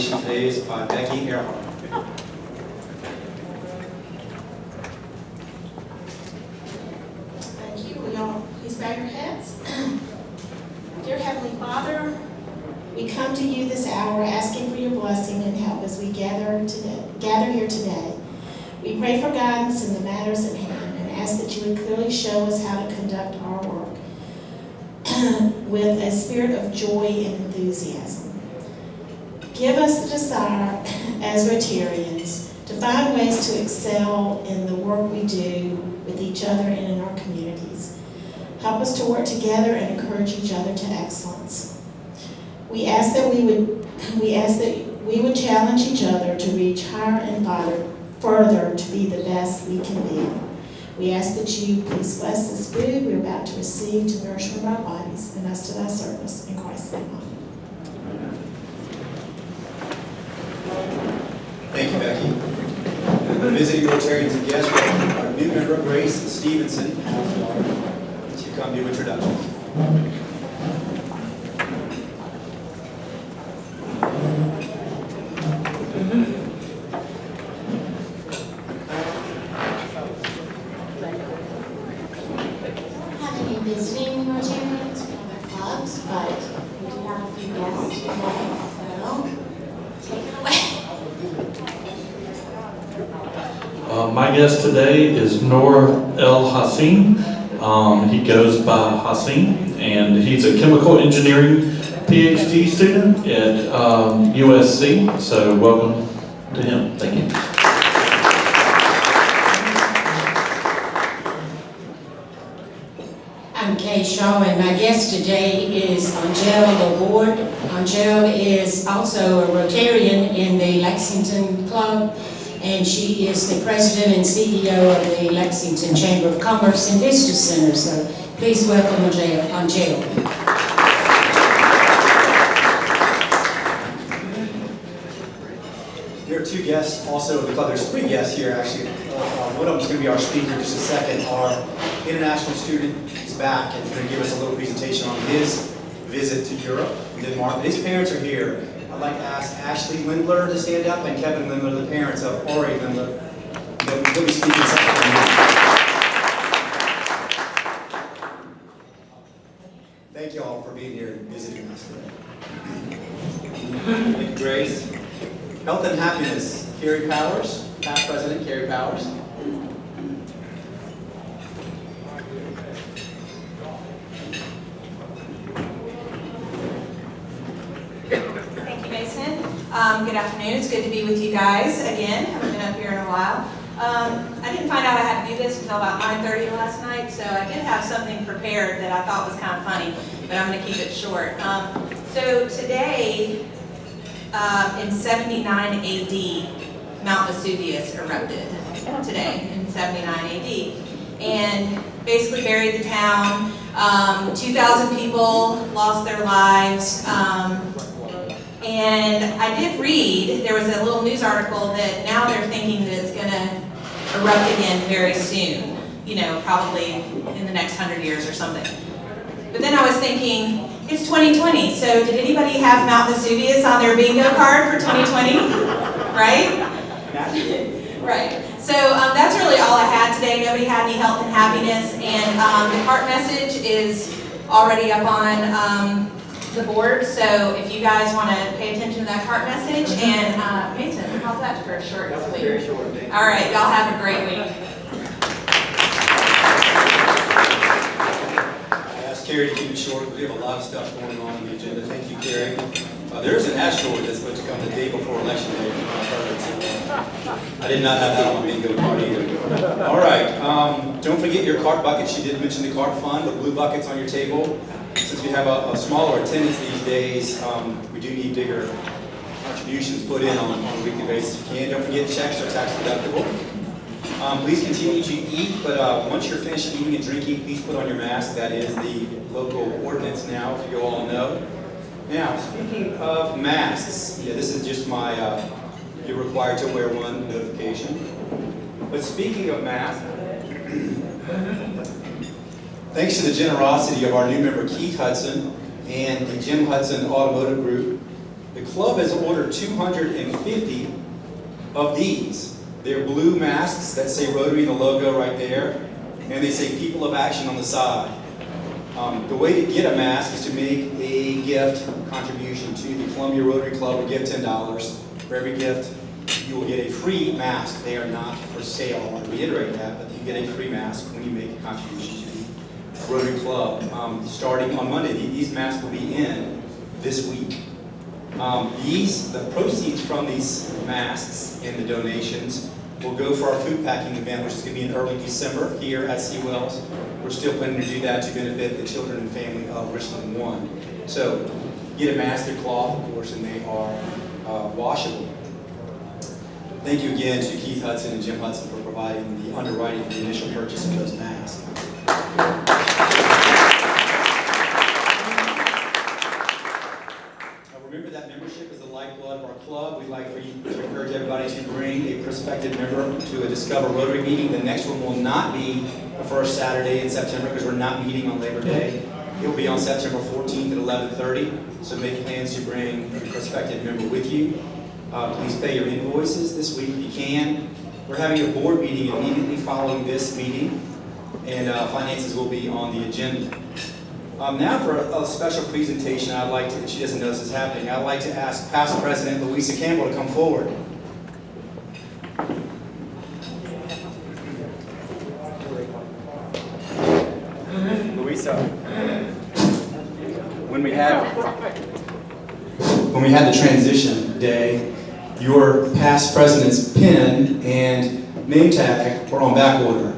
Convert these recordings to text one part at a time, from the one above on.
proclamation today is by Becky Earhart. Thank you. Will y'all please bow your heads? Dear Heavenly Father, we come to you this hour asking for your blessing and help as we gather here today. We pray for guidance in the matters at hand and ask that you would clearly show us how to conduct our work with a spirit of joy and enthusiasm. Give us the desire as Rotarians to find ways to excel in the work we do with each other and in our communities. Help us to work together and encourage each other to excellence. We ask that we would challenge each other to reach higher and further to be the best we can be. We ask that you please bless this food we're about to receive to nourishment of our bodies and us to thy service. In Christ's name, amen. Thank you, Becky. Visiting Rotarians and guests, our new member, Reese Stevenson, to come do introductions. Visiting Rotarians from other clubs, but we do have a few guests today, so take it away. My guest today is Winfred L. He goes by Hassan, and he's a chemical engineering PhD student at USC, so welcome to him. Thank you. I'm Kay Shaw, and my guest today is Angel Laborde. Angel is also a Rotarian in the Lexington Club, and she is the president and CEO of the Lexington Chamber of Commerce and Business Center. So please welcome Angel. There are two guests also in the club. There's three guests here, actually. One of them is going to be our speaker in just a second. Our international student is back and he's going to give us a little presentation on his visit to Europe, Denmark. His parents are here. I'd like to ask Ashley Lindler to stand up and Kevin Lindler, the parents of Ori Lindler. They'll be speaking something. Thank you all for being here and visiting us today. Thank you, Grace. Health and Happiness, Carrie Powers, past president Carrie Powers. Thank you, Mason. Good afternoon. It's good to be with you guys again. Haven't been up here in a while. I didn't find out I had to do this until about 9:30 last night, so I did have something prepared that I thought was kind of funny, but I'm going to keep it short. So today, in 79 AD, Mount Vesuvius erupted today in 79 AD and basically buried the town. 2,000 people lost their lives. And I did read, there was a little news article that now they're thinking that it's going to erupt again very soon, you know, probably in the next 100 years or something. But then I was thinking, it's 2020, so did anybody have Mount Vesuvius on their bingo card for 2020? Right? Right. So that's really all I had today. Nobody had any health and happiness, and the cart message is already up on the board, so if you guys want to pay attention to that cart message, and Mason, how's that for a short and sweet? Very short. All right, y'all have a great week. I asked Carrie to keep it short. We have a lot of stuff going on the agenda. Thank you, Carrie. There's an asteroid that's supposed to come the day before election day. I did not have that on my bingo card either. All right. Don't forget your cart bucket. She did mention the cart fund, the blue buckets on your table. Since we have a smaller attendance these days, we do need bigger contributions put in on a weekly basis if you can. Don't forget checks are tax deductible. Please continue to eat, but once you're finished eating and drinking, please put on your mask. That is the local ordinance now, if you all know. Now, speaking of masks, yeah, this is just my you're required to wear one notification. But speaking of masks, thanks to the generosity of our new member Keith Hudson and the Jim Hudson Automotive Group, The club has ordered 250 of these. They're blue masks that say Rotary in the logo right there, and they say People of Action on the side. The way to get a mask is to make a gift contribution to the Columbia Rotary Club. We'll give $10. For every gift, you will get a free mask. They are not for sale. I want to reiterate that, but you get a free mask when you make a contribution to the Rotary Club. Starting on Monday, these masks will be in this week. The proceeds from these masks and the donations will go for our food packing event, which is going to be in early December here at Seawells. We're still planning to do that to benefit the children and family of Richland 1. So, get a mask, they're cloth, of course, and they are washable. Thank you again to Keith Hudson and Jim Hudson for providing the underwriting for the initial purchase of those masks. Remember that membership is the lifeblood of our club. We'd like for you to encourage everybody to bring a prospective member to a Discover Rotary meeting. The next one will not be the first Saturday in September because we're not meeting on Labor Day. It will be on September 14th at 11:30. So make plans to bring a prospective member with you. Please pay your invoices this week if you can. We're having a board meeting immediately following this meeting, and finances will be on the agenda. Now for a special presentation, I'd like to, if she doesn't know this is happening, I'd like to ask Past President Louisa Campbell to come forward. Louisa, when we had the transition day, your past president's pin and name tag were on back order.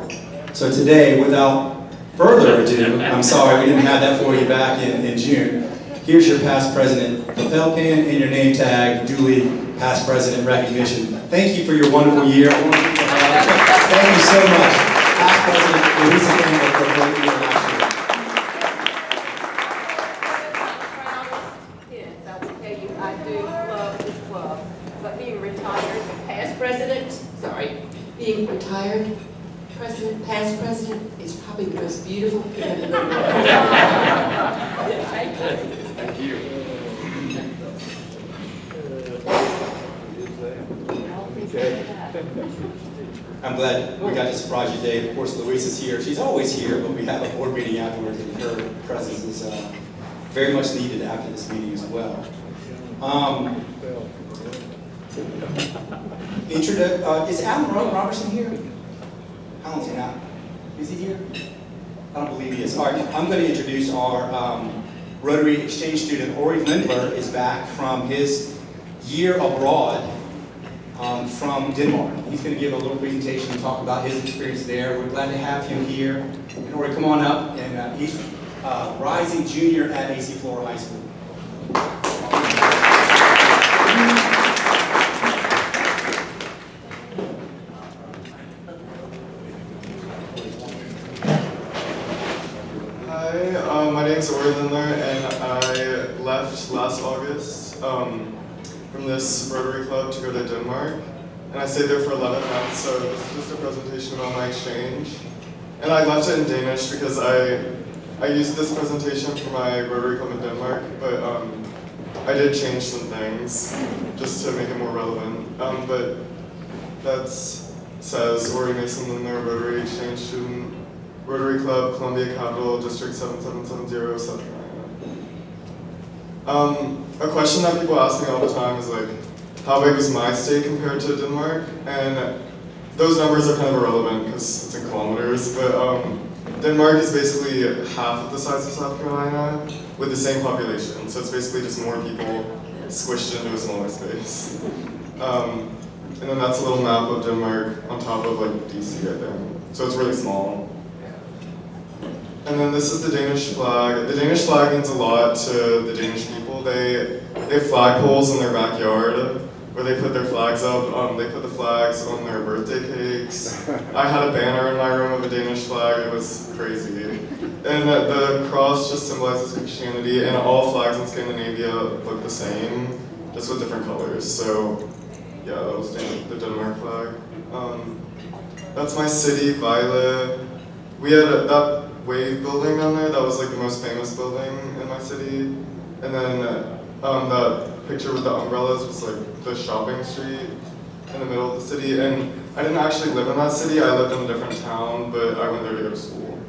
So today, without further ado, I'm sorry we didn't have that for you back in June. Here's your past president lapel pin and your name tag, duly past president recognition. Thank you for your wonderful year. I want to give you a hand. Thank you so much. Past President Louisa Campbell for a great year last year. Yes, I will tell you, I do love this club, but being retired, past president, being retired president, past president, is probably the most beautiful thing in the world. Thank you. Okay. I'm glad we got to surprise you today. Of course, Louisa's here. She's always here, but we have a board meeting afterwards, and her presence is very much needed after this meeting as well. Is Alan Robertson here? Alan's not. Is he here? I don't believe he is. All right, I'm going to introduce our Rotary exchange student. Ori Lindler is back from his year abroad from Denmark. He's going to give a little presentation and talk about his experience there. We're glad to have him here. And Ori, come on up. And he's rising junior at AC Flora High School. Hi, my name's Ori Lindler, and I left last August from this Rotary Club to go to Denmark. And I stayed there for 11 months, so this is just a presentation about my exchange. And I left it in Danish because I used this presentation for my Rotary Club in Denmark, but I did change some things just to make it more relevant. But that says Ori Mason Lindler, Rotary Exchange Student, Rotary Club, Columbia Capital, District 7770, South Carolina. A question that people ask me all the time is like, how big is my state compared to Denmark? And those numbers are kind of irrelevant because it's in kilometers, but Denmark is basically half of the size of South Carolina with the same population. So it's basically just more people squished into a smaller space. And then that's a little map of Denmark on top of like DC, I think. So it's really small. And then this is the Danish flag. The Danish flag means a lot to the Danish people. They have flagpoles in their backyard where they put their flags up. They put the flags on their birthday cakes. I had a banner in my room of a Danish flag. It was crazy. And the cross just symbolizes Christianity, and all flags in Scandinavia look the same, just with different colors. So yeah, that was the Denmark flag. That's my city, Vejle. We had that Wave building down there. That was like the most famous building in my city. And then that picture with the umbrellas was like the shopping street in the middle of the city. And I didn't actually live in that city. I lived in a different town, but I went there to go to school.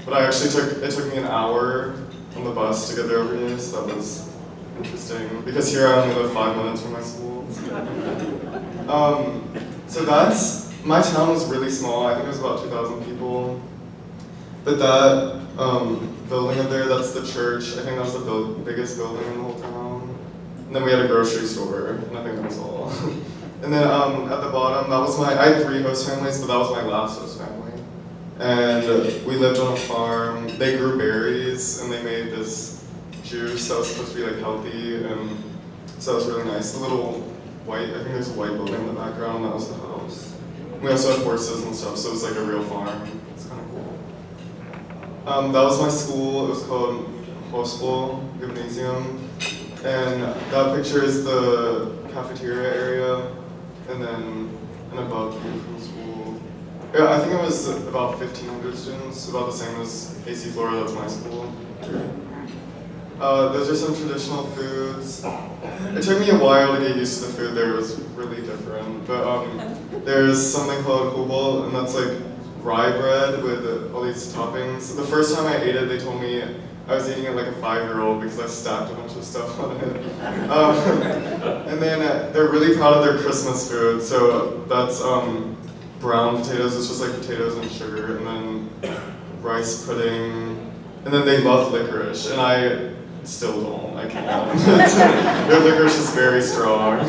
But it took me an hour on the bus to get there every day, so that was interesting. Because here I only live 5 minutes from my school. So my town was really small. I think it was about 2,000 people. But that building up there, that's the church. I think that was the biggest building in the whole town. And then we had a grocery store, and I think that was all. And then at the bottom, I had 3 host families, but that was my last host family. And we lived on a farm. They grew berries, and they made this juice that was supposed to be like healthy, and so that was really nice. The little white, I think there's a white building in the background, and that was the house. We also had horses and stuff, so it was like a real farm. It's kind of cool. That was my school. It was called Hospital Gymnasium, and that picture is the cafeteria area, and then above view from school. Yeah, I think it was about 1,500 students, about the same as AC Florida. That's my school. Those are some traditional foods. It took me a while to get used to the food there. It was really different. But there's something called hubal, and that's like rye bread with all these toppings. The first time I ate it, they told me I was eating it like a 5-year-old because I stacked a bunch of stuff on it. And then they're really proud of their Christmas food. So that's brown potatoes. It's just like potatoes and sugar, and then rice pudding. And then they love licorice, and I still don't. I can't. Their licorice is very strong.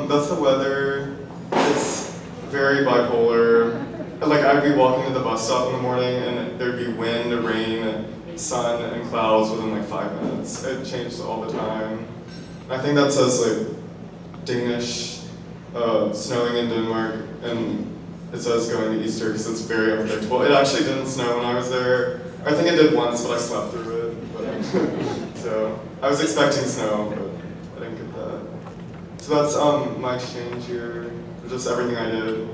That's the weather. It's very bipolar. Like I'd be walking to the bus stop in the morning, and there'd be wind, rain, sun, and clouds within like 5 minutes. It changed all the time. I think that says like Danish, snowing in Denmark, and it says going to Easter because it's very unpredictable. It actually didn't snow when I was there. I think it did once, but I slept through it. But, so I was expecting snow, but I didn't get that. So that's my exchange year, just everything I did.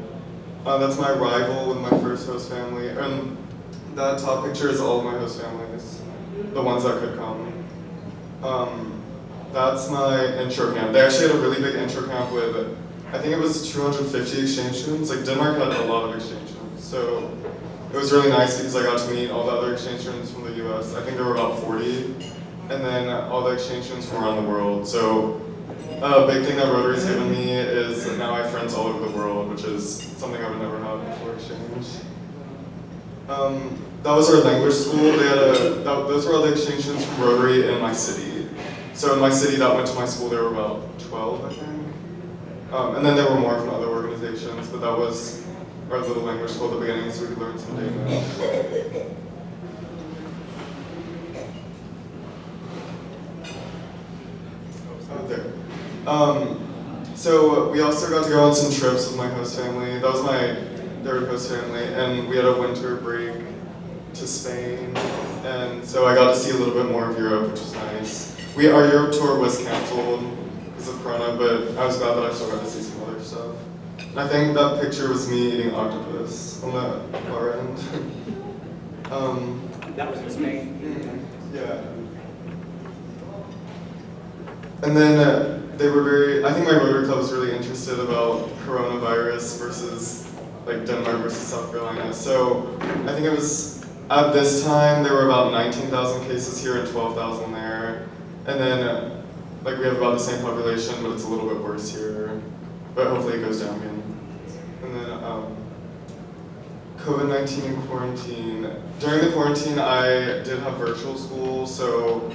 That's my arrival with my first host family, and that top picture is all of my host families, the ones that could come. That's my intro camp. They actually had a really big intro camp with, I think it was 250 exchange students. Like Denmark had a lot of exchange students, so it was really nice because I got to meet all the other exchange students from the US. I think there were about 40, and then all the exchange students from around the world. So a big thing that Rotary's given me is now I have friends all over the world, which is something I would never have before exchange. That was our language school. They had those were all the exchange students from Rotary in my city. So in my city that went to my school, there were about 12, I think. And then there were more from other organizations, but that was our little language school at the beginning, so we could learn some Danish. There. So we also got to go on some trips with my host family. That was my third host family, and we had a winter break to Spain, and so I got to see a little bit more of Europe, which was nice. Our Europe tour was canceled because of Corona, but I was glad that I still got to see some other stuff. And I think that picture was me eating octopus on the far end. That was in Spain? Yeah. And then they were I think my Rotary Club was really interested about coronavirus versus like Denmark versus South Carolina. So I think it was, at this time, there were about 19,000 cases here and 12,000 there. And then like we have about the same population, but it's a little bit worse here. But hopefully it goes down again. And then COVID-19 and quarantine. During the quarantine, I did have virtual school, so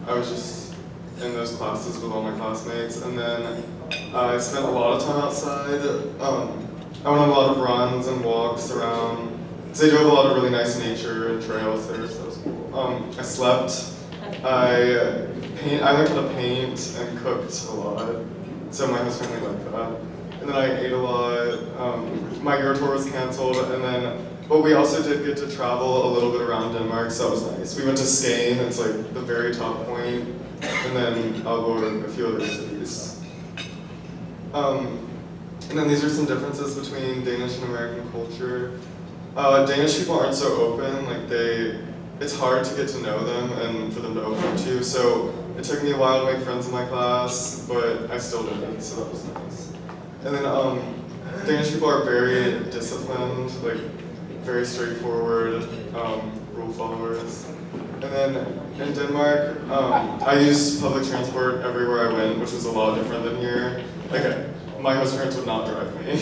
I was just in those classes with all my classmates, and then I spent a lot of time outside. I went on a lot of runs and walks around, because they do have a lot of really nice nature and trails there, so that was cool. I slept, I learned how to paint and cooked a lot, so my host family liked that. And then I ate a lot. My Euro tour was canceled, and then, but we also did get to travel a little bit around Denmark, so that was nice. We went to Skane, it's like the very top point, and then I'll go to a few other cities. And then these are some differences between Danish and American culture. Danish people aren't so open, like it's hard to get to know them and for them to open up to you. So It took me a while to make friends in my class, but I still did it, so that was nice. And then Danish people are very disciplined, like very straightforward, rule followers. And then in Denmark, I used public transport everywhere I went, which was a lot different than here. Like, my host parents would not drive me,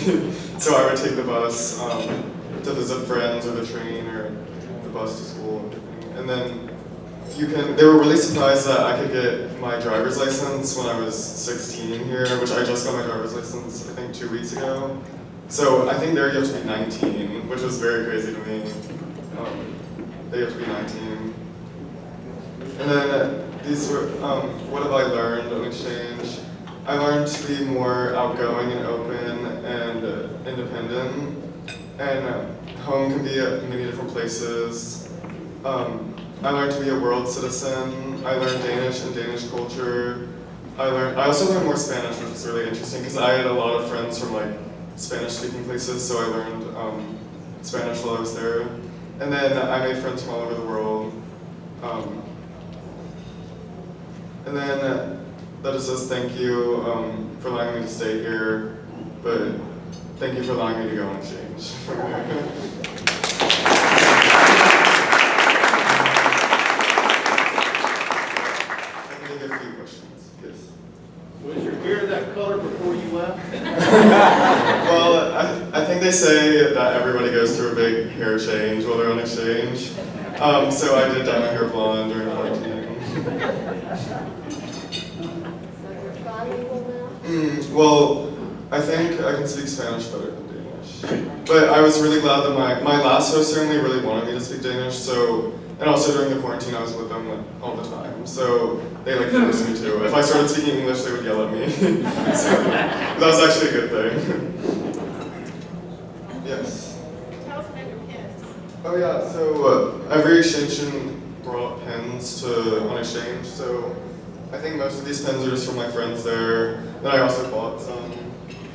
so I would take the bus to visit friends, or the train, or the bus to school. And then they were really surprised that I could get my driver's license when I was 16 here, which I just got my driver's license, I think 2 weeks ago. So I think there you have to be 19, which was very crazy to me. They have to be 19. And then these were, what have I learned on exchange? I learned to be more outgoing and open and independent. And home can be at many different places. I learned to be a world citizen. I learned Danish and Danish culture. I also learned more Spanish, which is really interesting because I had a lot of friends from like Spanish-speaking places, so I learned Spanish while I was there. And then I made friends from all over the world. And then that just says thank you for allowing me to stay here, but thank you for allowing me to go on exchange. A few questions. Yes. Was your hair that color before you left? Well, I think they say that everybody goes through a big hair change while they're on exchange. So I did dye my hair blonde during quarantine. So you're bilingual now? Well, I think I can speak Spanish better than Danish. But I was really glad that my last host family really wanted me to speak Danish, so, and also during the quarantine I was with them like, all the time. So they like forced me to. If I started speaking English, they would yell at me. So that was actually a good thing. Yes? Tell us about your pens. Oh yeah, so every exchange student brought pens on exchange. So I think most of these pens are just from my friends there. Then I also bought some.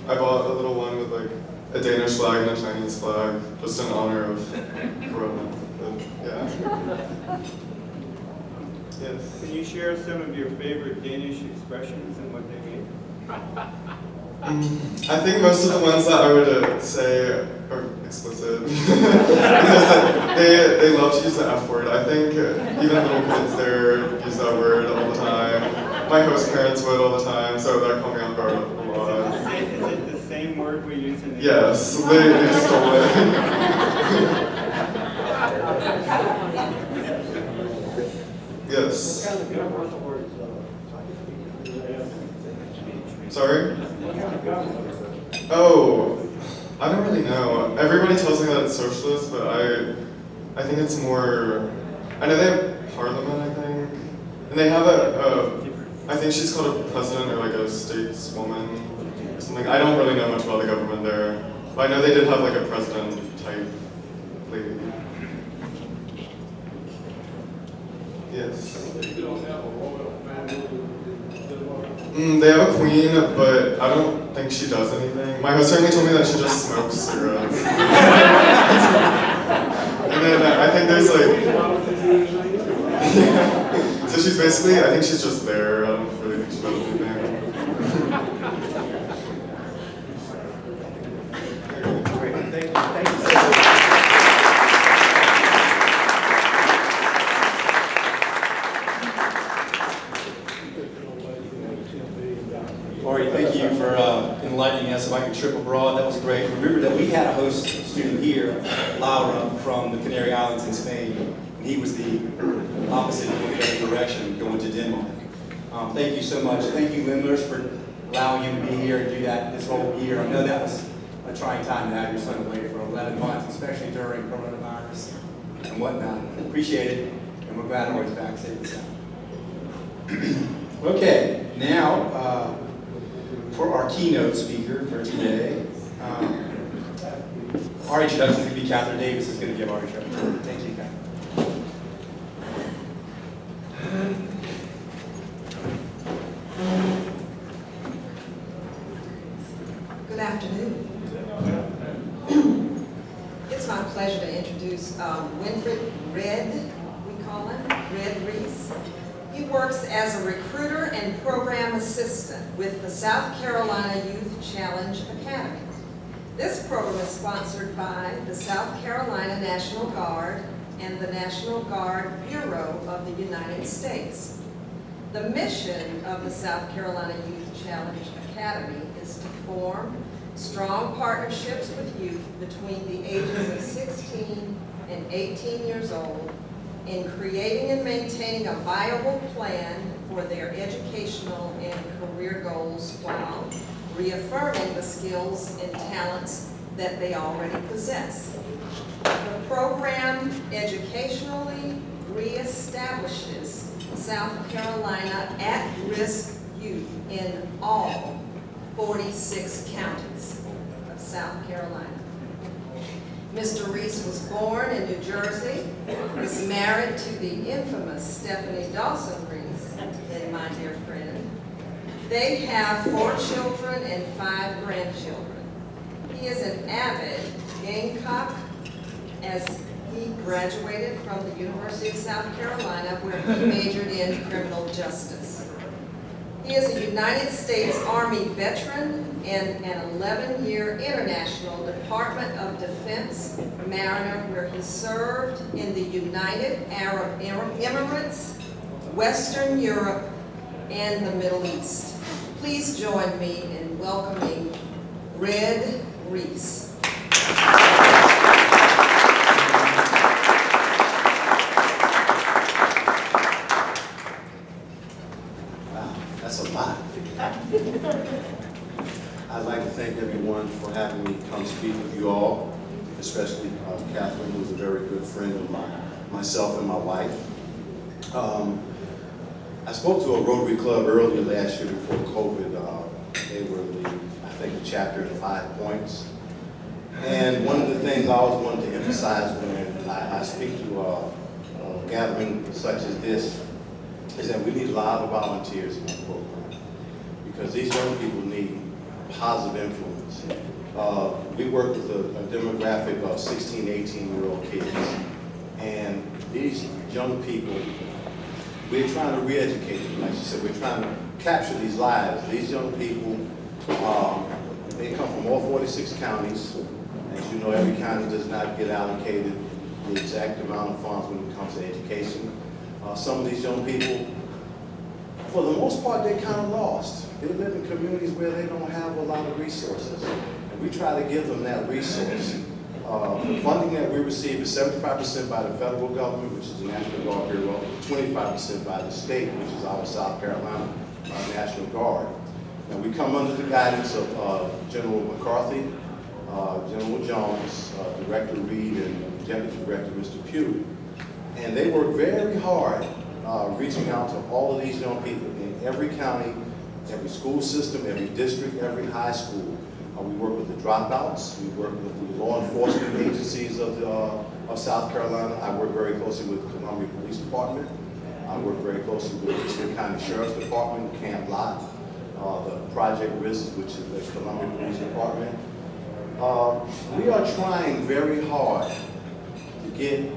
I bought a little one with like a Danish flag and a Chinese flag, just in honor of Corona. But, yeah. Yes. Can you share some of your favorite Danish expressions and what they mean? I think most of the ones that I would say are explicit. Because they love to use the F word. I think even little kids there use that word all the time. My host parents would all the time, so that caught me off guard a lot. Is it the same word we use in the Yes, they stole it. Yes. Sorry? Oh, I don't really know. Everybody tells me that it's socialist, but I think it's more, I know they have parliament, I think. And they have I think she's called a president or like a stateswoman or something. I don't really know much about the government there. But I know they did have like a president type lady. Yes. They have a queen, but I don't think she does anything. My host family told me that she just smokes cigarettes. And then I think there's like, yeah. So she's basically, I think she's just there. I don't really think she does anything. Great, thank you so much. Lori, thank you for enlightening us about your trip abroad. That was great. Remember that we had a host student here, Laura, from the Canary Islands in Spain. And he was the opposite, going the other direction, going to Denmark. Thank you so much. Thank you, Lindlers, for allowing you to be here and do that this whole year. I know that was a trying time to have your son away for 11 months, especially during coronavirus and whatnot. Appreciate it, and we're glad Lori's back safe and sound. Okay, now, for our keynote speaker for today. Our introduction is going to be Catherine Davis is going to give our introduction. Thank you, Catherine. Good afternoon. It's my pleasure to introduce Winfred Red, we call him, Red Reese. He works as a recruiter and program assistant with the South Carolina Youth Challenge Academy. This program is sponsored by the South Carolina National Guard and the National Guard Bureau of the United States. The mission of the South Carolina Youth Challenge Academy is to form strong partnerships with youth between the ages of 16 and 18 years old in creating and maintaining a viable plan for their educational and career goals while reaffirming the skills and talents that they already possess. The program educationally reestablishes South Carolina at-risk youth in all 46 counties of South Carolina. Mr. Reese was born in New Jersey, is married to the infamous Stephanie Dawson Reese, and my dear friend. They have 4 children and 5 grandchildren. He is an avid Gamecock, as he graduated from the University of South Carolina, where he majored in criminal justice. He is a United States Army veteran and an 11-year International Department of Defense Mariner, where he served in the United Arab Emirates, Western Europe, and the Middle East. Please join me in welcoming Red Reese. Wow, that's a lot. I'd like to thank everyone for having me come speak with you all, especially Catherine, who's a very good friend of myself and my wife. I spoke to a Rotary Club earlier last year before COVID. They were I think the chapter in 5 points. And one of the things I always wanted to emphasize when I speak to a gathering such as this is that we need a lot of volunteers in the program, because these young people need positive influence. We work with a demographic of 16, 18-year-old kids, and these young people, we're trying to re-educate them. Like she said, we're trying to capture these lives. These young people, they come from all 46 counties. As you know, every county does not get allocated the exact amount of funds when it comes to education. Some of these young people, for the most part, they're kind of lost. They live in communities where they don't have a lot of resources. And we try to give them that resource. The funding that we receive is 75% by the federal government, which is the National Guard Bureau, 25% by the state, which is our South Carolina National Guard. And we come under the guidance of General McCarthy, General Jones, Director Reed, and Deputy Director Mr. Pugh. And they work very hard reaching out to all of these young people in every county, every school system, every district, every high school. We work with the dropouts. We work with the law enforcement agencies of South Carolina. I work very closely with the Columbia Police Department. I work very closely with the Eastern County Sheriff's Department, Camp Lot, the Project Risk, which is the Columbia Police Department. We are trying very hard to get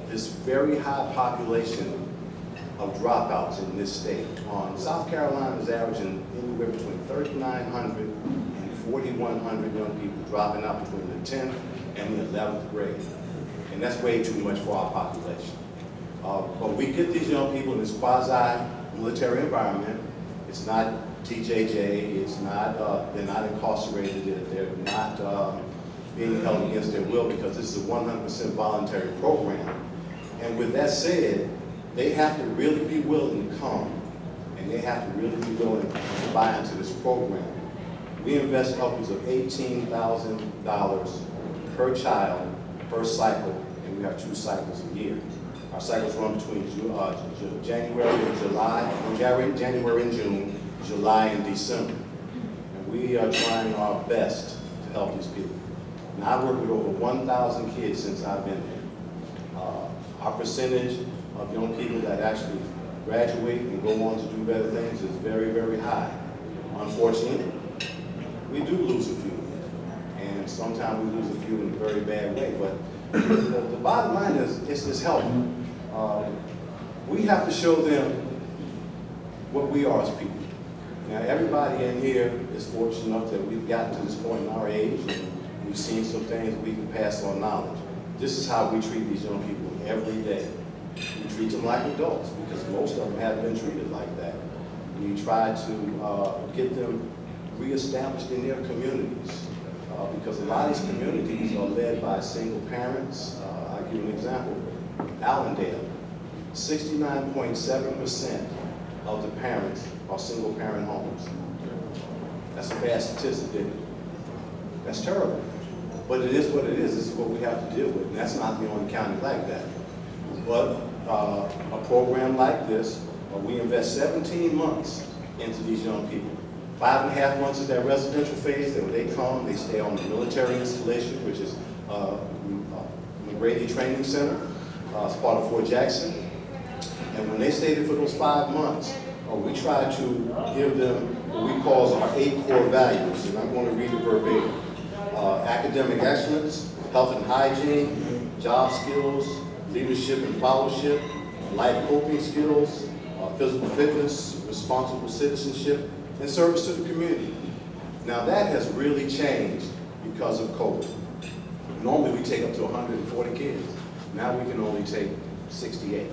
this very high population of dropouts in this state. South Carolina is averaging anywhere between 3,900 and 4,100 young people dropping out between the 10th and the 11th grade. And that's way too much for our population. But we get these young people in this quasi-military environment. It's not TJJ, it's not, they're not incarcerated, they're not being held against their will, because this is a 100% voluntary program. And with that said, they have to really be willing to come, and they have to really be willing to buy into this program. We invest upwards of $18,000 per child per cycle, and we have 2 cycles a year. Our cycles run between January and June, July and December. And we are trying our best to help these people. And I've worked with over 1,000 kids since I've been here. Our percentage of young people that actually graduate and go on to do better things is very, very high. Unfortunately, we do lose a few. And sometimes we lose a few in a very bad way. But the bottom line is help. We have to show them what we are as people. Now, everybody in here is fortunate enough that we've gotten to this point in our age, and we've seen some things we can pass on knowledge. This is how we treat these young people every day. We treat them like adults, because most of them have been treated like that. We try to get them reestablished in their communities, because a lot of these communities are led by single parents. I'll give you an example. Allendale, 69.7% of the parents are single parent homes. That's a bad statistic, isn't it? That's terrible. But it is what it is. This is what we have to deal with. And that's not the only county like that. But a program like this, we invest 17 months into these young people. 5.5 months is that residential phase. Then when they come, they stay on the military installation, which is McGrady Training Center. It's part of Fort Jackson. And when they stay there for those 5 months, we try to give them what we call our 8 core values. And I'm going to read it verbatim. Academic excellence, health and hygiene, job skills, leadership and followership, life coping skills, physical fitness, responsible citizenship, and service to the community. Now that has really changed because of COVID. Normally we take up to 140 kids. Now we can only take 68.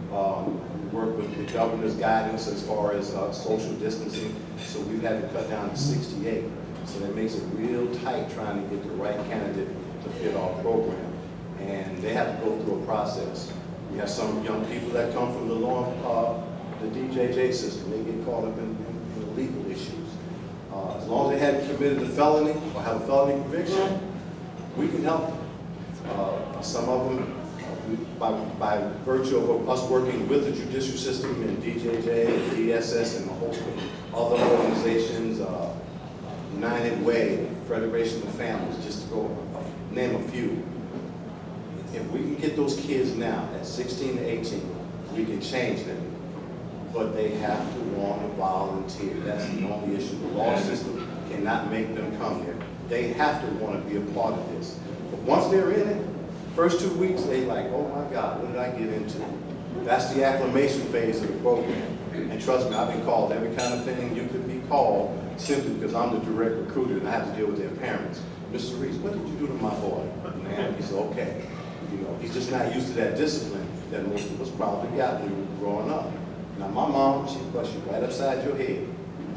We work with the governor's guidance as far as social distancing, so we've had to cut down to 68. So that makes it real tight trying to get the right candidate to fit our program. And they have to go through a process. We have some young people that come from the DJJ system. They get caught up in legal issues. As long as they haven't committed a felony or have a felony conviction, we can help them. Some of them, by virtue of us working with the judicial system in DJJ, DSS, and a host of other organizations, United Way, Federation of Families, just to go name a few. If we can get those kids now at 16 to 18, we can change them. But they have to want to volunteer. That's the only issue. The law system cannot make them come here. They have to want to be a part of this. But once they're in it, first 2 weeks, they like, oh my God, what did I get into? That's the acclimation phase of the program. And trust me, I've been called every kind of thing you could be called simply because I'm the direct recruiter and I have to deal with their parents. Mr. Reese, what did you do to my boy? Man, he said, okay. You know, he's just not used to that discipline that most of us probably got when we were growing up. Now my mom, she'd bust you right upside your head.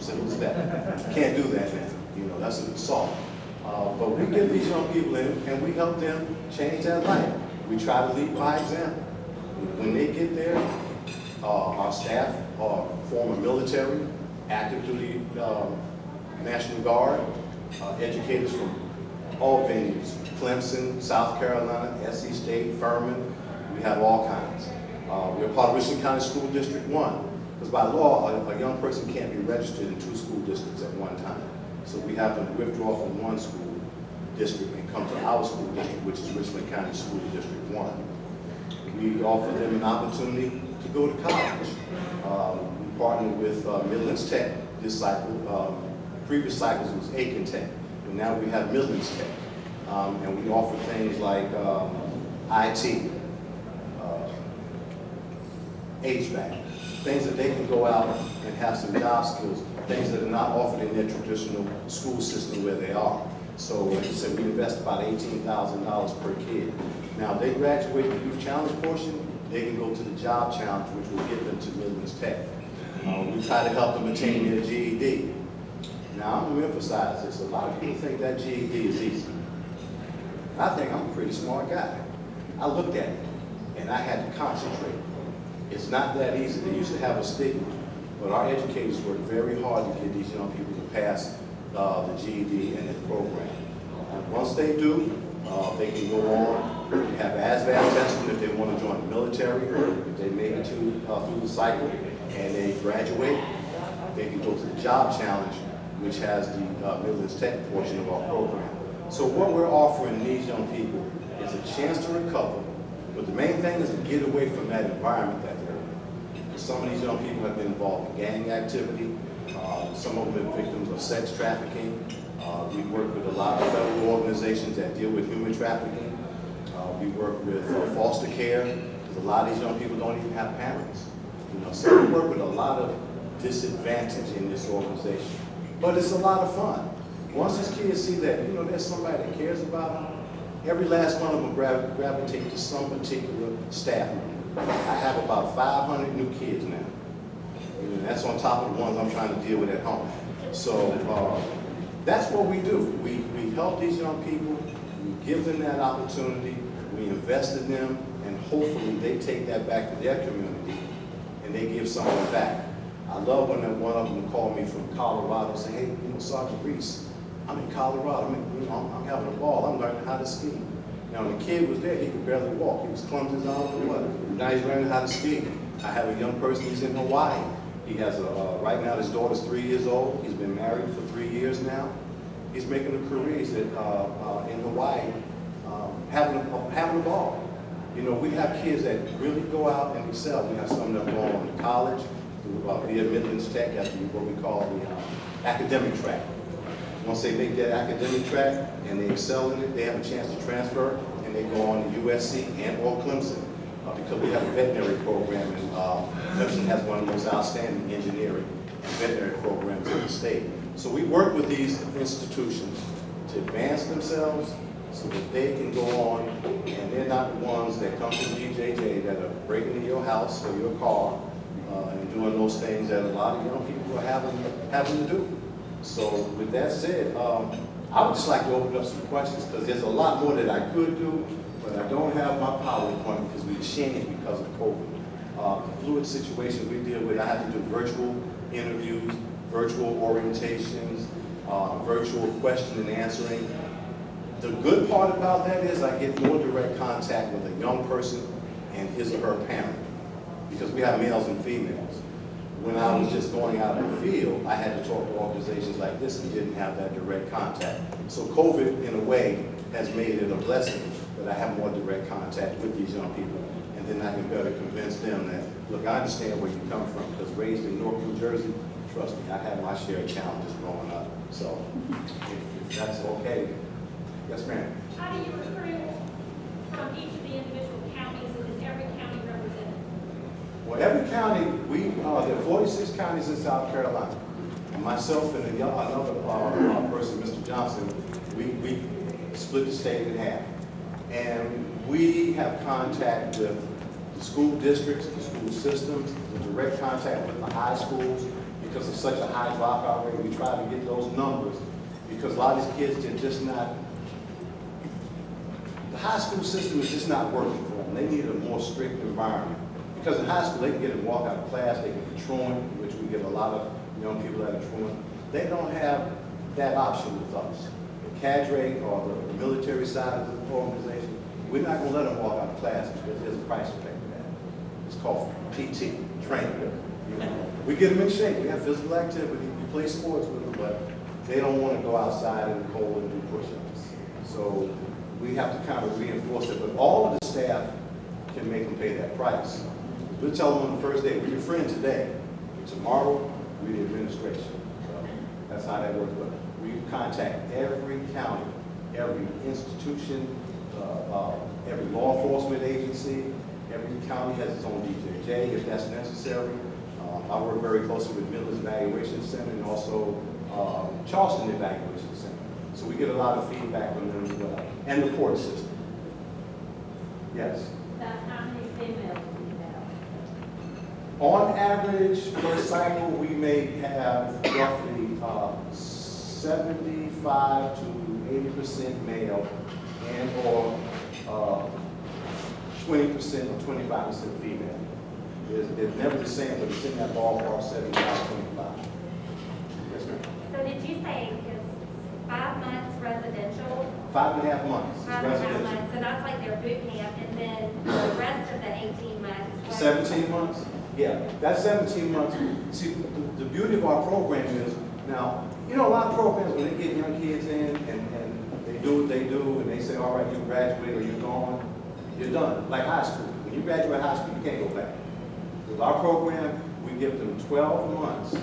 Simple as that. You can't do that now. You know, that's an assault. But we get these young people in and we help them change their life. We try to lead by example. When they get there, our staff are former military, active duty National Guard, educators from all venues, Clemson, South Carolina, SC State, Furman, we have all kinds. We're part of Richland County School District 1, because by law, a young person can't be registered in 2 school districts at one time. So we have them withdraw from 1 school district and come to our school district, which is Richland County School District 1. We offer them an opportunity to go to college. We partner with Midlands Tech this cycle. Previous cycles was Aiken Tech, but now we have Midlands Tech. And we offer things like IT, HVAC, things that they can go out and have some job skills, things that are not offered in their traditional school system where they are. So like I said, we invest about $18,000 per kid. Now, if they graduate the Youth Challenge portion, they can go to the Job Challenge, which will get them to Midlands Tech. We try to help them attain their GED. Now, I'm going to emphasize this. A lot of people think that GED is easy. I think I'm a pretty smart guy. I looked at it, and I had to concentrate. It's not that easy. They used to have a stigma, but our educators work very hard to get these young people to pass the GED and the program. Once they do, they can go on and have ASVAB testing if they want to join the military, if they make it through the cycle and they graduate, they can go to the Job Challenge, which has the Midlands Tech portion of our program. So what we're offering these young people is a chance to recover, but the main thing is to get away from that environment that they're in. Some of these young people have been involved in gang activity. Some of them have been victims of sex trafficking. We work with a lot of federal organizations that deal with human trafficking. We work with foster care, because a lot of these young people don't even have parents. So we work with a lot of disadvantage in this organization, but it's a lot of fun. Once these kids see that, there's somebody that cares about them, every last one of them gravitate to some particular staff member. I have about 500 new kids now. That's on top of the ones I'm trying to deal with at home. So that's what we do. We help these young people, we give them that opportunity, we invest in them, and hopefully they take that back to their community and they give someone back. I love when one of them called me from Colorado and said, hey, Sergeant Reese, I'm in Colorado, I'm having a ball, I'm learning how to ski. Now, when the kid was there, he could barely walk. He was clumsy as all the what. Now he's learning how to ski. I have a young person who's in Hawaii. He has right now his daughter's 3 years old. He's been married for 3 years now. He's making a career. He's in Hawaii, having a ball. We have kids that really go out and excel. We have some that go on to college, via Midlands Tech, that's what we call the academic track. Once they make that academic track and they excel in it, they have a chance to transfer and they go on to USC and or Clemson. Because we have a veterinary program, and Clemson has one of the most outstanding engineering and veterinary programs in the state. So we work with these institutions to advance themselves so that they can go on, and they're not the ones that come to BJJ that are breaking into your house or your car and doing those things that a lot of young people are having to do. So with that said, I would just like to open up some questions because there's a lot more that I could do, but I don't have my PowerPoint because we changed because of COVID. The fluid situation we deal with, I have to do virtual interviews, virtual orientations, virtual question and answering. The good part about that is I get more direct contact with a young person and his or her parent because we have males and females. When I was just going out in the field, I had to talk to organizations like this and didn't have that direct contact. So COVID, in a way, has made it a blessing that I have more direct contact with these young people. And then I can better convince them that, look, I understand where you come from, because raised in North New Jersey, trust me, I had my share of challenges growing up. So if that's okay. Yes, ma'am. How do you recruit from each of the individual counties, and is every county represented? Well, every county, there are 46 counties in South Carolina. And myself and another person, Mr. Johnson, we split the state in half. And we have contact with the school districts, the school systems, the direct contact with the high schools. Because of such a high dropout rate, we try to get those numbers because a lot of these kids are just not, the high school system is just not working for them. They need a more strict environment. Because in high school, they can get and walk out of class, they can be truant, which we get a lot of young people that are truant. They don't have that option with us. The cadre or the military side of the organization, we're not going to let them walk out of class because there's a price to pay for that. It's called PT, training. We get them in shape. We have physical activity. We play sports with them, but they don't want to go outside in the cold and do push-ups. So we have to kind of reinforce it. But all of the staff can make them pay that price. We'll tell them on the first day, we're your friend today. Tomorrow, we're the administration. So that's how that works. But we contact every county, every institution, every law enforcement agency. Every county has its own DJJ if that's necessary. I work very closely with Midlands Evaluation Center and also Charleston Evaluation Center. So we get a lot of feedback from them as well. And the court system. Yes? How many females do you have? On average, per cycle, we may have roughly 75 to 80% male and or 20% or 25% female. It's never the same, but it's in that ballpark, 75, 25. Yes, ma'am. So did you say it's 5 months residential? 5.5 months is 5.5 residential. months, so that's like their boot camp, and then the rest of the 18 months? what- 17 months? Yeah, that's 17 months. See, the beauty of our program is, now, a lot of programs, when they get young kids in and they do what they do, and they say, all right, you graduate or you're gone, you're done. Like high school. When you graduate high school, you can't go back. With our program, we give them 12 months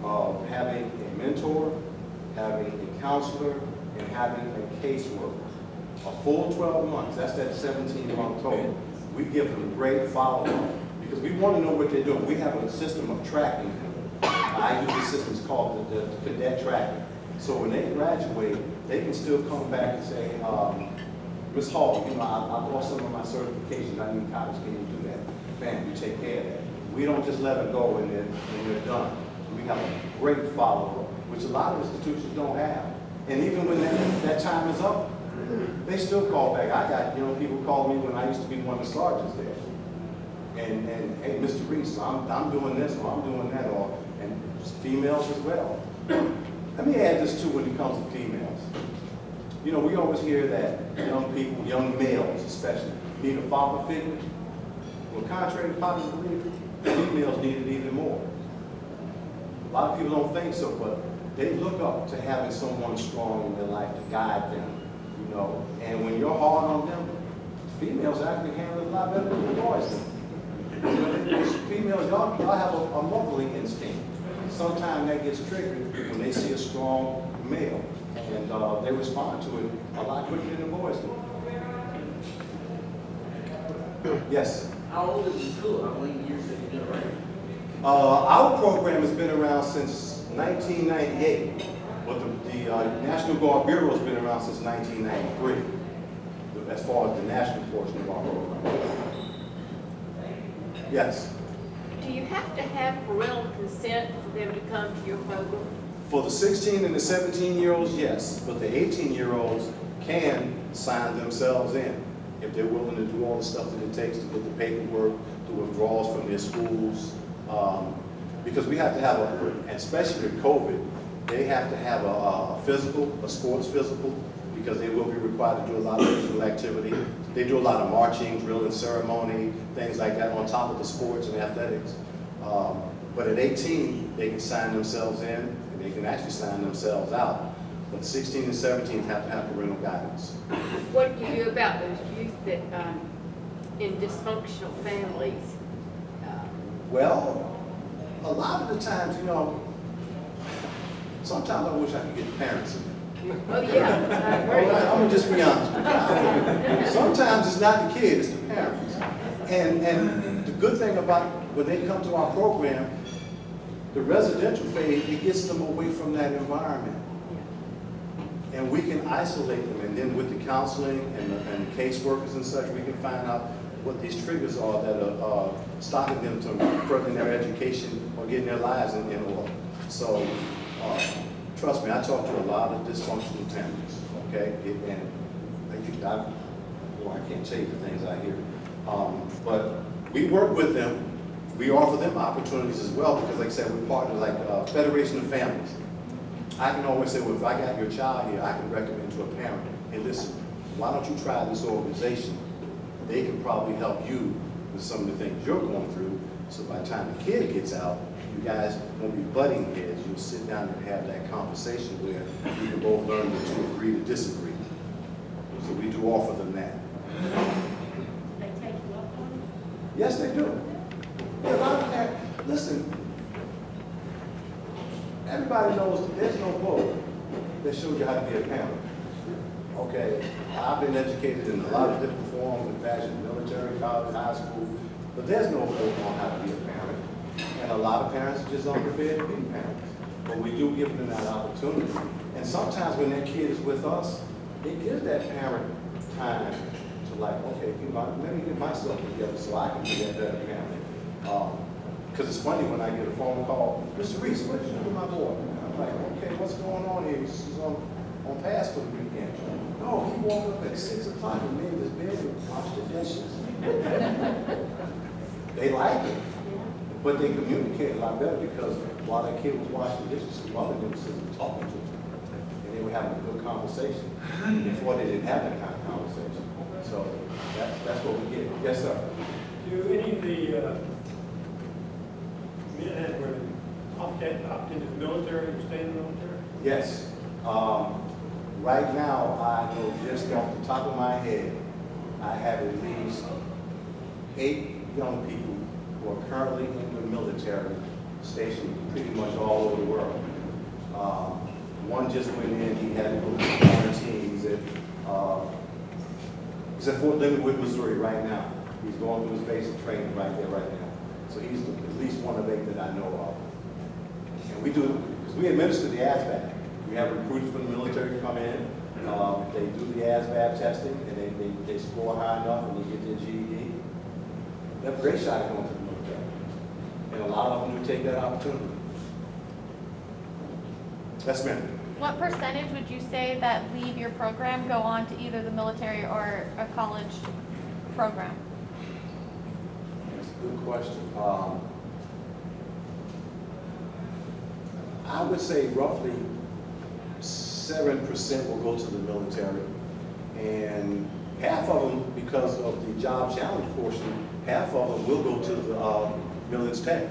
of having a mentor, having a counselor, and having a caseworker. A full 12 months, that's that 17-month total. We give them great follow-up because we want to know what they're doing. We have a system of tracking. I use the system, it's called the cadet tracking. So when they graduate, they can still come back and say, Ms. Hall, you know, I lost some of my certifications, I need college, can you do that? Bam, you take care of that. We don't just let it go and they're done. We have a great follow-up, which a lot of institutions don't have. And even when that time is up, they still call back. I got, you know, people call me when I used to be one of the sergeants there. And hey, Mr. Reese, I'm doing this, or I'm doing that, and females as well. Let me add this too when it comes to females. You know, we always hear that young people, young males especially, need a father figure. Well, contrary to popular belief, females need it even more. A lot of people don't think so, but they look up to having someone strong in their life to guide them, you know. And when you're hard on them, females actually handle it a lot better than the boys do. You know, females, y'all have a motherly instinct. Sometimes that gets triggered when they see a strong male, and they respond to it a lot quicker than the boys do. Yes? How old is the school? How many years have you been around? Our program has been around since 1998, but the National Guard Bureau has been around since 1993, as far as the national portion of our program. Yes? Do you have to have parental consent for them to come to your program? For the 16 and the 17-year-olds, yes, but the 18-year-olds can sign themselves in if they're willing to do all the stuff that it takes to get the paperwork, the withdrawals from their schools, because we have to have and especially with COVID, they have to have a physical, a sports physical, because they will be required to do a lot of physical activity. They do a lot of marching, drill and ceremony, things like that on top of the sports and athletics. But at 18, they can sign themselves in, and they can actually sign themselves out. But 16 and 17 have to have parental guidance. What do you do about those youth that, in dysfunctional families? Well, a lot of the times, you know, sometimes I wish I could get the parents in there. Oh, yeah, I agree. I'm gonna just be honest with you. Sometimes it's not the kid, it's the parents. And the good thing about when they come to our program, the residential phase, it gets them away from that environment. And we can isolate them, and then with the counseling and the caseworkers and such, we can find out what these triggers are that are stopping them from furthering their education or getting their lives in order. So, trust me, I talk to a lot of dysfunctional families, okay? I can't tell you the things I hear. But we work with them. We offer them opportunities as well because, like I said, we're partners like Federation of Families. I can always say, well, if I got your child here, I can recommend to a parent, hey, listen, why don't you try this organization? They can probably help you with some of the things you're going through. So by the time the kid gets out, you guys won't be butting heads. You'll sit down and have that conversation where you can both learn to agree to disagree. So we do offer them that. They take you up on it? Yes, they do. Yeah, a lot of that. Listen, everybody knows that there's no book that shows you how to be a parent. Okay, I've been educated in a lot of different forms in fashion, military, college, high school, but there's no book on how to be a parent. And a lot of parents just aren't prepared to be parents. But we do give them that opportunity. And sometimes when that kid is with us, it gives that parent time to like, okay, you know, let me get myself together so I can be that better parent. Because it's funny when I get a phone call, Mr. Reese, what did you do with my boy? And I'm like, okay, what's going on here? He's on pass for the weekend. No, he woke up at 6 o'clock and made his bed and washed the dishes. They like it. But they communicate a lot better because while that kid was washing the dishes, his mother was sitting talking to him. And they were having a good conversation. Before they didn't have that kind of conversation. So that's what we get. Yes, sir. Do any of the men were opt into the military or stay in the military? Yes. Right now, I know just off the top of my head, I have at least 8 young people who are currently in the military, stationed pretty much all over the world. One just went in, he had to go to quarantine. He's at Fort Leonard Wood, Missouri right now. He's going through his basic training right there, right now. So he's at least one of 8 that I know of. And we do, because we administer the ASVAB. We have recruits from the military come in, they do the ASVAB testing, and they score high enough and they get their GED. They have a great shot at going to the military. And a lot of them do take that opportunity. That's me. What percentage would you say that leave your program go on to either the military or a college program? That's a good question. I would say roughly 7% will go to the military, and half of them, because of the job challenge portion, half of them will go to the Millings Tech.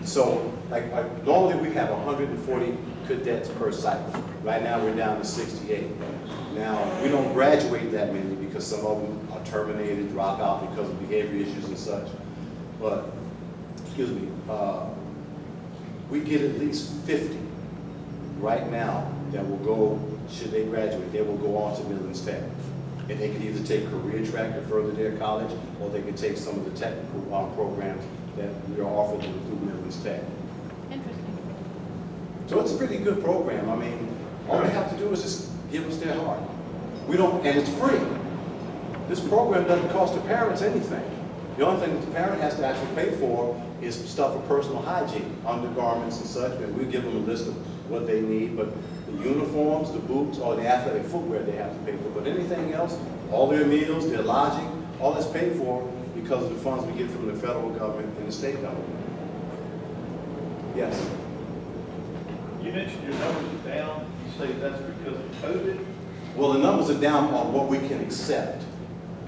So, like normally we have 140 cadets per cycle. Right now we're down to 68. Now, we don't graduate that many because some of them are terminated, drop out because of behavior issues and such. But, excuse me, we get at least 50 right now that will go, should they graduate, they will go on to Millings Tech. And they can either take career track to further their college, or they can take some of the technical programs that we are offering them through Millings Tech. Interesting. So it's a pretty good program. I mean, all they have to do is just give us their heart. We don't, and it's free. This program doesn't cost the parents anything. The only thing that the parent has to actually pay for is stuff for personal hygiene, undergarments and such, and we give them a list of what they need, but the uniforms, the boots, or the athletic footwear they have to pay for. But anything else, all their meals, their lodging, all that's paid for because of the funds we get from the federal government and the state government. Yes? You mentioned your numbers are down. You say that's because of COVID? Well, the numbers are down on what we can accept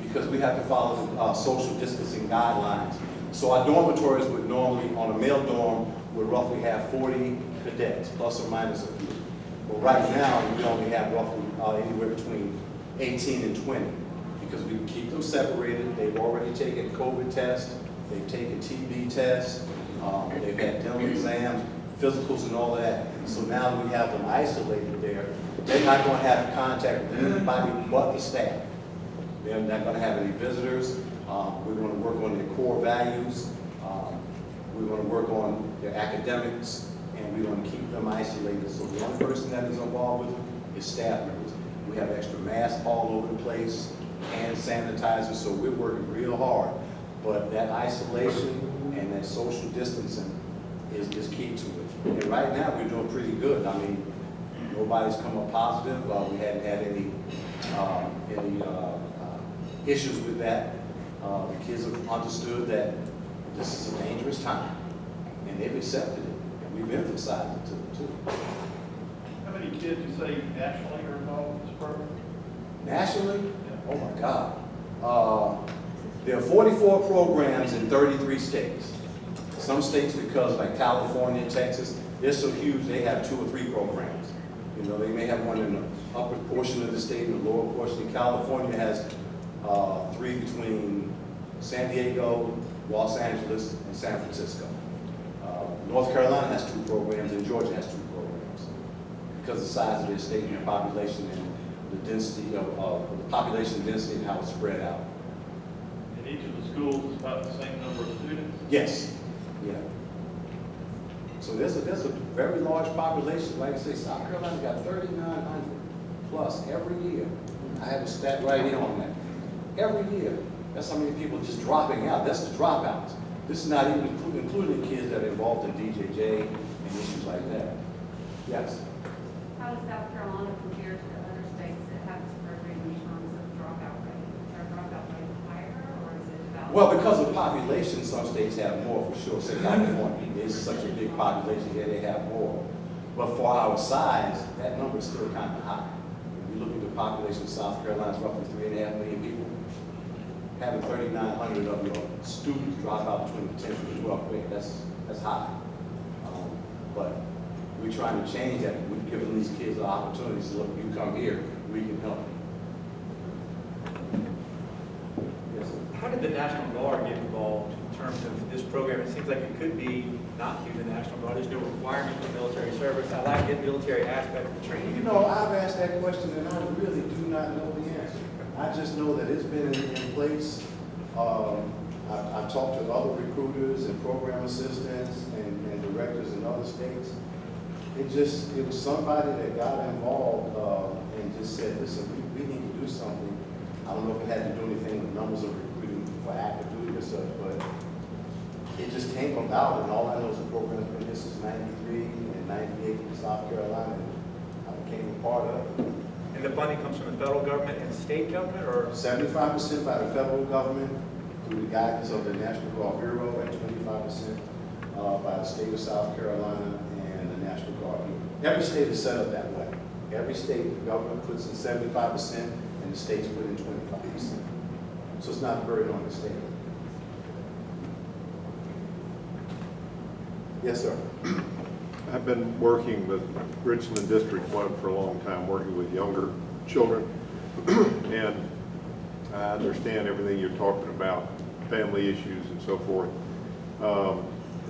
because we have to follow social distancing guidelines. So our dormitories would normally, on a male dorm, would roughly have 40 cadets, plus or minus a few. But right now, we only have roughly anywhere between 18 and 20 because we keep them separated. They've already taken COVID tests, they've taken TB tests, they've had dental exams, physicals and all that. So now we have them isolated there. They're not going to have contact with anybody but the staff. They're not going to have any visitors. We're going to work on their core values. We're going to work on their academics, and we're going to keep them isolated. So the only person that is involved with them is staff members. We have extra masks all over the place, hand sanitizer, so we're working real hard. But that isolation and that social distancing is key to it. And right now, we're doing pretty good. I mean, nobody's come up positive. We hadn't had any issues with that. The kids have understood that this is a dangerous time, and they've accepted it, and we've emphasized it to them too. How many kids you say nationally are involved in this program? Nationally? Yeah. Oh my God. There are 44 programs in 33 states. Some states, because like California, Texas, they're so huge, they have 2 or 3 programs. You know, they may have one in the upper portion of the state and the lower portion. California has 3 between San Diego, Los Angeles, and San Francisco. North Carolina has 2 programs, and Georgia has 2 programs because of the size of their state and their population and the density of the population density and how it's spread out. In each of the schools is about the same number of students? Yes. Yeah. So there's a very large population. Like I say, South Carolina's got 3,900 plus every year. I have a stat right here on that. Every year. That's how many people just dropping out. That's the dropouts. This is not even including kids that are involved in DJJ and issues like that. Yes? How does South Carolina compare to the other states that have this program in terms of dropout rate? Is our dropout rate higher, or is it about? Well, because of population, some states have more for sure. Say California, there's such a big population here, they have more. But for our size, that number is still kind of high. If you look at the population of South Carolina, it's roughly 3.5 million people. Having 3,900 of your students drop out between the 10th and 12th grade, that's high. But we're trying to change that. We're giving these kids the opportunity to look, you come here, we can help you. Yes, sir. How did the National Guard get involved in terms of this program? It seems like it could be not through the National Guard. There's no requirement for military service. I like the military aspect of the training. You know, I've asked that question and I really do not know the answer. I just know that it's been in place. I've talked to other recruiters and program assistants and directors in other states. It was somebody that got involved and just said, listen, we need to do something. I don't know if it had to do anything with numbers of recruiting for active duty or such, but it just came about, and all I know is the program's been here since '93 and '98 in South Carolina, and I became a part of it. And the funding comes from the federal government and state government, or? 75% by the federal government through the guidance of the National Guard Bureau, and 25% by the state of South Carolina and the National Guard Bureau. Every state is set up that way. Every state, the government puts in 75% and the states put in 25%. So it's not a burden on the state. Yes, sir. I've been working with Richland District 1 for a long time, working with younger children. And I understand everything you're talking about, family issues and so forth.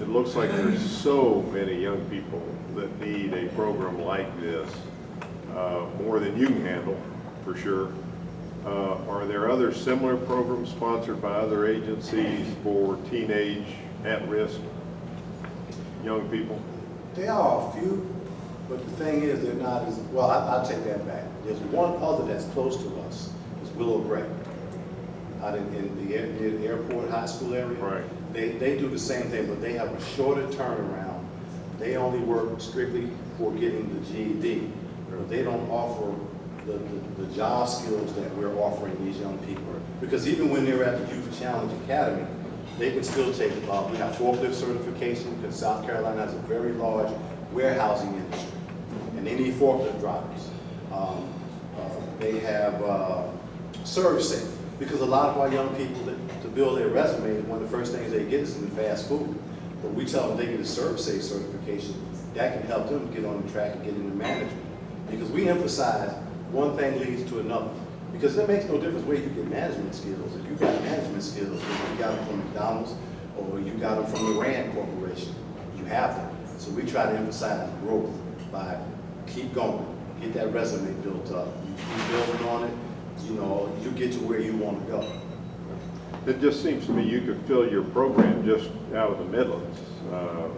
It looks like there's so many young people that need a program like this, more than you can handle, for sure. Are there other similar programs sponsored by other agencies for teenage, at-risk young people? There are a few, but the thing is, they're not as, well, I'll take that back. There's one other that's close to us, it's Willow Gray, out in the airport high school area. Right. They do the same thing, but they have a shorter turnaround. They only work strictly for getting the GED. They don't offer the job skills that we're offering these young people. Because even when they're at the Youth Challenge Academy, they can still take, we have forklift certification, because South Carolina has a very large warehousing industry, and they need forklift drivers. They have ServSafe, because a lot of our young people, to build their resume, one of the first things they get is in fast food. But we tell them they get a ServSafe certification, that can help them get on the track and get into management. Because we emphasize one thing leads to another. Because it makes no difference where you get management skills. If you got management skills, if you got them from McDonald's or you got them from the Rand Corporation, you have them. So we try to emphasize growth by keep going, get that resume built up. You keep building on it, you get to where you want to go. It just seems to me you could fill your program just out of the Midlands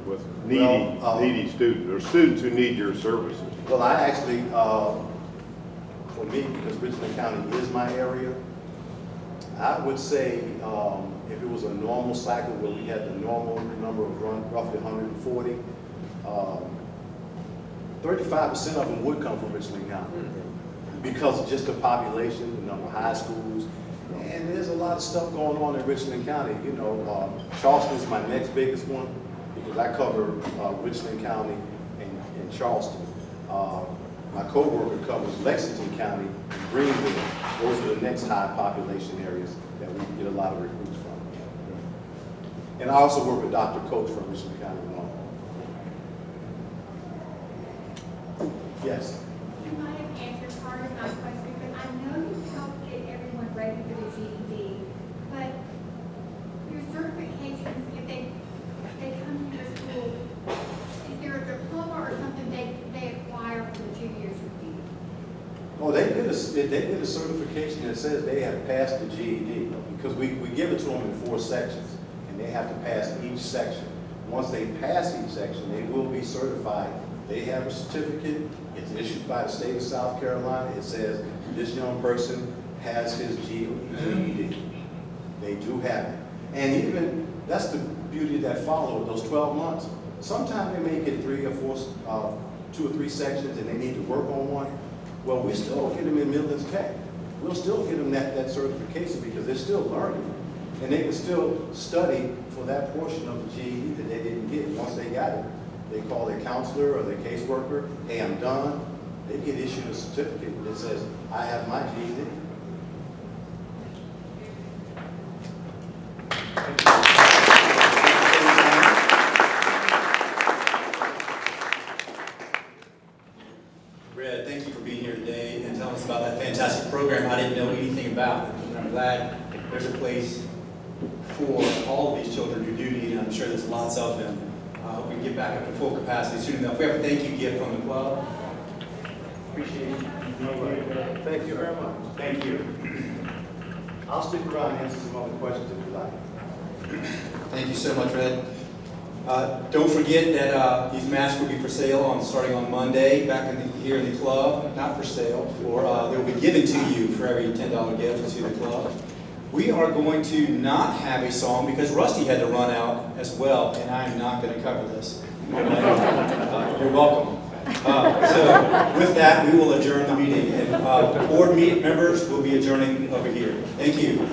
with needy students, or students who need your services. Well, I actually, for me, because Richland County is my area, I would say if it was a normal cycle where we had the normal number of roughly 140, 35% of them would come from Richland County because of just the population, the number of high schools, and there's a lot of stuff going on in Richland County. Charleston is my next biggest one because I cover Richland County and Charleston. My co-worker covers Lexington County and Greenville. Those are the next high population areas that we get a lot of recruits from. And I also work with Dr. Coach from Richland County. Yes? You might have answered part of my question, but I know you help get everyone ready for the GED, but your certifications, if they come to your school, is there a diploma or something they acquire for the 2 years with you? Oh, they get a certification that says they have passed the GED, because we give it to them in 4 sections, and they have to pass each section. Once they pass each section, they will be certified. They have a certificate. It's issued by the state of South Carolina. It says this young person has his GED. They do have it. And even, that's the beauty that follows those 12 months. Sometimes they may get 2 or 3 sections and they need to work on one. Well, we still get them in Midlands Tech. We'll still get them that certification because they're still learning. And they can still study for that portion of the GED that they didn't get. Once they got it, they call their counselor or their caseworker, hey, I'm done. They get issued a certificate that says, I have my GED. Brad, thank you for being here today and telling us about that fantastic program I didn't know anything about. And I'm glad there's a place for all of these children who do need it. I'm sure there's lots of them. I hope we can get back up to full capacity soon enough. We have a thank you gift from the club. Appreciate it. Thank you very much. Thank you. I'll stick around and answer some other questions if you like. Thank you so much, Red. Don't forget that these masks will be for sale starting on Monday, here in the club, not for sale, or they'll be given to you for every $10 gift to the club. We are going to not have a song because Rusty had to run out as well, and I am not going to cover this. You're welcome. So with that, we will adjourn the meeting, and board members will be adjourning over here. Thank you.